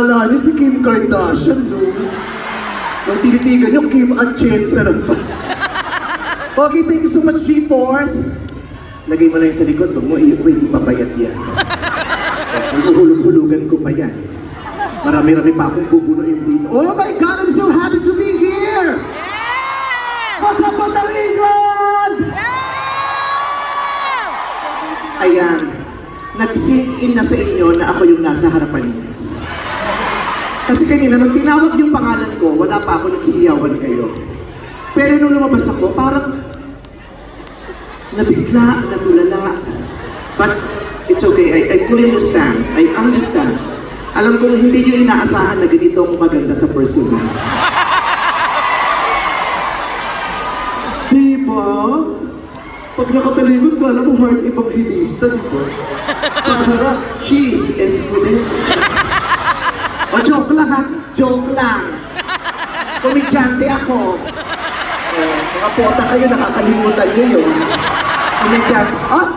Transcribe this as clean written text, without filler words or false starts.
Akala niyo si Kim Kardashian, no? Nung tinitigan niyo, Kim at Chen, sarap pa. Okay, thank you so much, G-Force. Lagay mo na yung sa likod, huwag mo ipabayad yan. Uhulog-hulugan ko pa yan. Marami-rami pa akong bubunuin dito. Oh my God, I'm so happy to be here! What's up, Puerto Rico? Ayan, nag-sink in na sa inyo na ako yung nasa harapan niyo. Kasi kanina, nung tinawag yung pangalan ko, wala pa ako naghihiyawan kayo. Pero nung lumabas ako, parang nabigla, natulala. But it's okay, I fully understand. I understand. Alam kong hindi nyo inaasahan na ganito ako maganda sa personal. Diba? Pag nakatalikod ka, alam mo, heart evangelista, diba? Pagharap, cheese, escudero. O, joke lang ha? Joke lang. Komedyante ako. Mga pota kayo, nakakalimutan nyo yun. Komedyante. Ah!